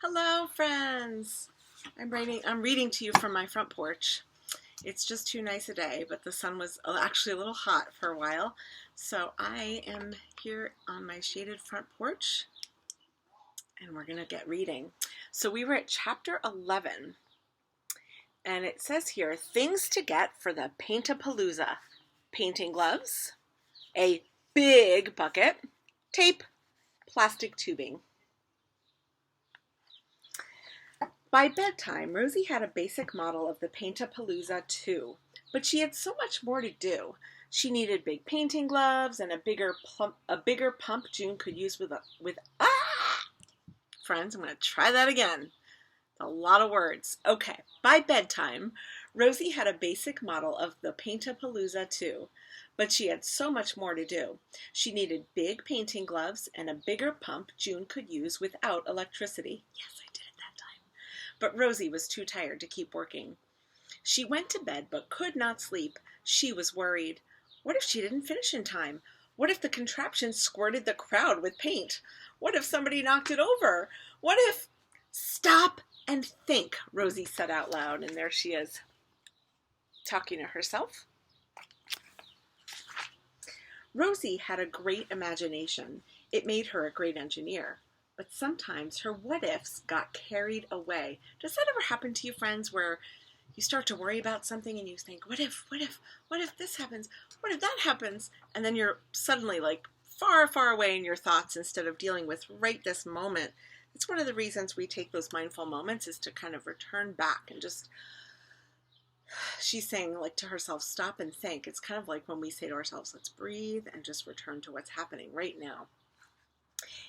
Hello, friends. I'm reading to you from my front porch. It's just too nice a day, but the sun was actually a little hot for a while. So I am here on my shaded front porch and we're going to get reading. So we were at chapter 11 and it says here, things to get for the Paint-A-Palooza. Painting gloves, a big bucket, tape, plastic tubing. By bedtime, Rosie had a basic model of the Paint-A-Palooza 2, but she had so much more to do. She needed big painting gloves and a bigger pump June could use with Friends, I'm going to try that again. It's a lot of words. Okay, by bedtime, Rosie had a basic model of the Paint-A-Palooza 2, but she had so much more to do. She needed big painting gloves and a bigger pump June could use without electricity. Yes, I did it that time. But Rosie was too tired to keep working. She went to bed but could not sleep. She was worried. What if she didn't finish in time? What if the contraption squirted the crowd with paint? What if somebody knocked it over? What if... Stop and think, Rosie said out loud, and there she is, talking to herself. Rosie had a great imagination. It made her a great engineer. But sometimes her what-ifs got carried away. Does that ever happen to you, friends, where you start to worry about something and you think, what if this happens? What if that happens? And then you're suddenly like far, far away in your thoughts instead of dealing with right this moment. It's one of the reasons we take those mindful moments is to kind of return back and just, she's saying like to herself, stop and think. It's kind of like when we say to ourselves, let's breathe and just return to what's happening right now.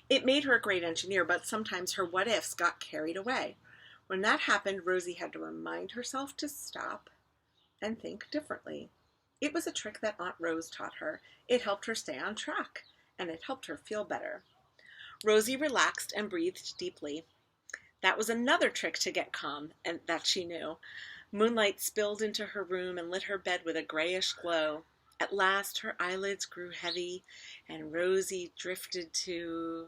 It made her a great engineer, but sometimes her what-ifs got carried away. When that happened, Rosie had to remind herself to stop and think differently. It was a trick that Aunt Rose taught her. It helped her stay on track, and it helped her feel better. Rosie relaxed and breathed deeply. That was another trick to get calm, and that she knew. Moonlight spilled into her room and lit her bed with a grayish glow. At last, her eyelids grew heavy, and Rosie drifted to...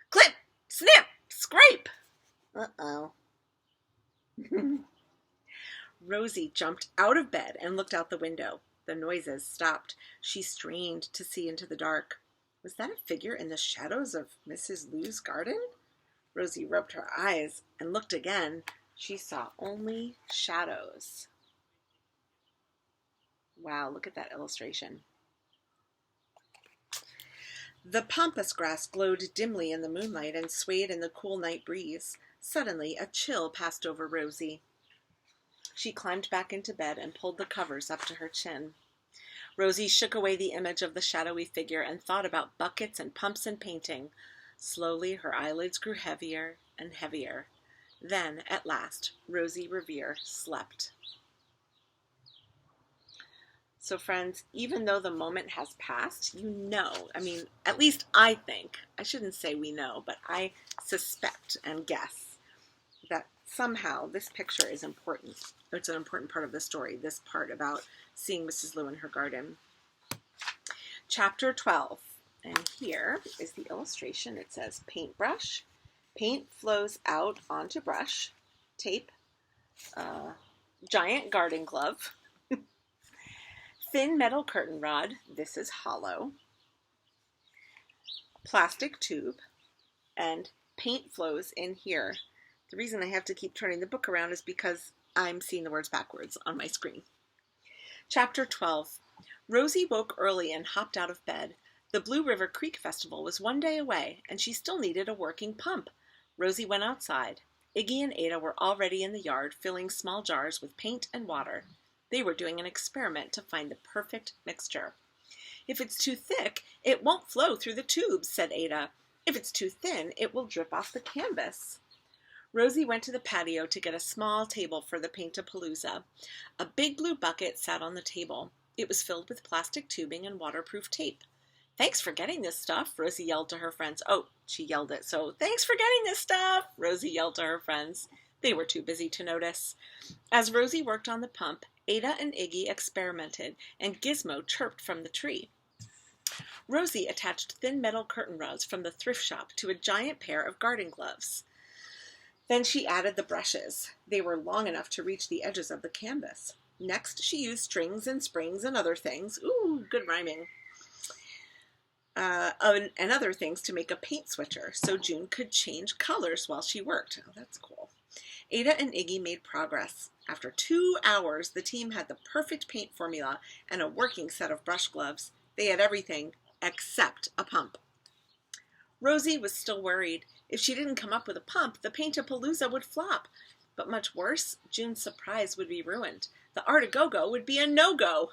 Clip! Snip! Scrape! Uh-oh. Rosie jumped out of bed and looked out the window. The noises stopped. She strained to see into the dark. Was that a figure in the shadows of Mrs. Lou's garden? Rosie rubbed her eyes and looked again. She saw only shadows. Wow, look at that illustration. The pampas grass glowed dimly in the moonlight and swayed in the cool night breeze. Suddenly, a chill passed over Rosie. She climbed back into bed and pulled the covers up to her chin. Rosie shook away the image of the shadowy figure and thought about buckets and pumps and painting. Slowly, her eyelids grew heavier and heavier. Then, at last, Rosie Revere slept. So friends, even though the moment has passed, at least I think, I shouldn't say we know, but I suspect and guess that somehow this picture is important. It's an important part of the story, this part about seeing Mrs. Lou in her garden. Chapter 12, and here is the illustration. It says paintbrush, paint flows out onto brush, tape, giant garden glove, thin metal curtain rod, this is hollow, plastic tube, and paint flows in here. The reason I have to keep turning the book around is because I'm seeing the words backwards on my screen. Chapter 12. Rosie woke early and hopped out of bed. The Blue River Creek Festival was one day away, and she still needed a working pump. Rosie went outside. Iggy and Ada were already in the yard, filling small jars with paint and water. They were doing an experiment to find the perfect mixture. If it's too thick, it won't flow through the tubes, said Ada. If it's too thin, it will drip off the canvas. Rosie went to the patio to get a small table for the Paint-A-Palooza. A big blue bucket sat on the table. It was filled with plastic tubing and waterproof tape. Thanks for getting this stuff, Rosie yelled to her friends. Oh, she yelled it, so thanks for getting this stuff, Rosie yelled to her friends. They were too busy to notice. As Rosie worked on the pump, Ada and Iggy experimented, and Gizmo chirped from the tree. Rosie attached thin metal curtain rods from the thrift shop to a giant pair of garden gloves. Then she added the brushes. They were long enough to reach the edges of the canvas. Next, she used strings and springs and other things. Ooh, good rhyming. And other things to make a paint switcher so June could change colors while she worked. Oh, that's cool. Ada and Iggy made progress. After 2 hours, the team had the perfect paint formula and a working set of brush gloves. They had everything except a pump. Rosie was still worried. If she didn't come up with a pump, the Paint-A-Palooza would flop. But much worse, June's surprise would be ruined. The Art-A-Go-Go would be a no-go.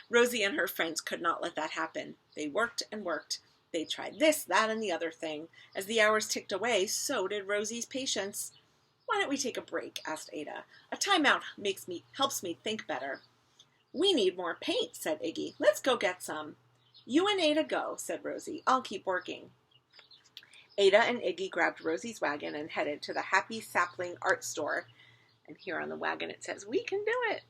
Rosie and her friends could not let that happen. They worked and worked. They tried this, that, and the other thing. As the hours ticked away, so did Rosie's patience. "Why don't we take a break?" asked Ada. "A timeout helps me think better." "We need more paint," said Iggy. "Let's go get some." "You and Ada go," said Rosie. "I'll keep working." Ada and Iggy grabbed Rosie's wagon and headed to the Happy Sapling Art Store. And here on the wagon it says, "We can do it."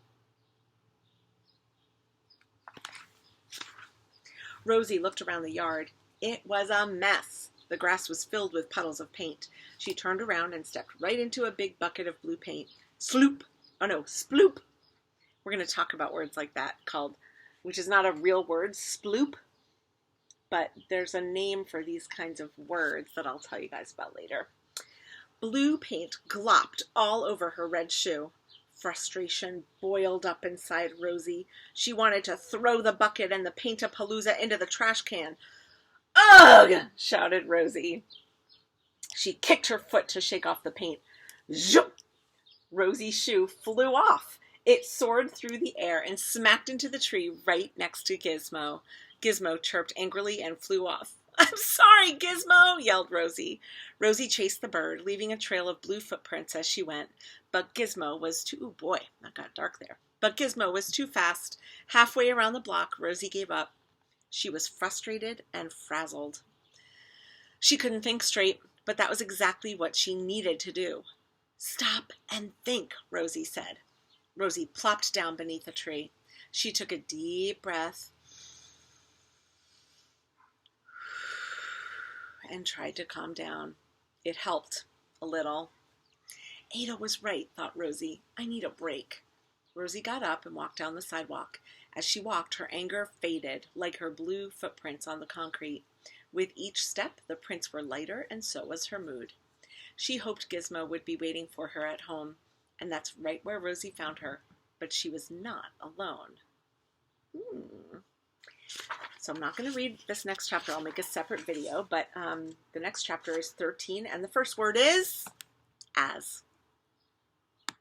Rosie looked around the yard. It was a mess. The grass was filled with puddles of paint. She turned around and stepped right into a big bucket of blue paint. Sloop! Oh no, sploop! We're going to talk about words like that which is not a real word, sploop. But there's a name for these kinds of words that I'll tell you guys about later. Blue paint glopped all over her red shoe. Frustration boiled up inside Rosie. She wanted to throw the bucket and the Paint-A-Palooza into the trash can. "Ugh!" shouted Rosie. She kicked her foot to shake off the paint. Zoop! Rosie's shoe flew off. It soared through the air and smacked into the tree right next to Gizmo. Gizmo chirped angrily and flew off. "I'm sorry, Gizmo," yelled Rosie. Rosie chased the bird, leaving a trail of blue footprints as she went. But Gizmo was too... Oh boy, that got dark there. But Gizmo was too fast. Halfway around the block, Rosie gave up. She was frustrated and frazzled. She couldn't think straight, but that was exactly what she needed to do. "Stop and think," Rosie said. Rosie plopped down beneath a tree. She took a deep breath and tried to calm down. It helped a little. Ada was right, thought Rosie. I need a break. Rosie got up and walked down the sidewalk. As she walked, her anger faded, like her blue footprints on the concrete. With each step, the prints were lighter, and so was her mood. She hoped Gizmo would be waiting for her at home, and that's right where Rosie found her. But she was not alone. So I'm not going to read this next chapter. I'll make a separate video, but the next chapter is 13, and the first word is as.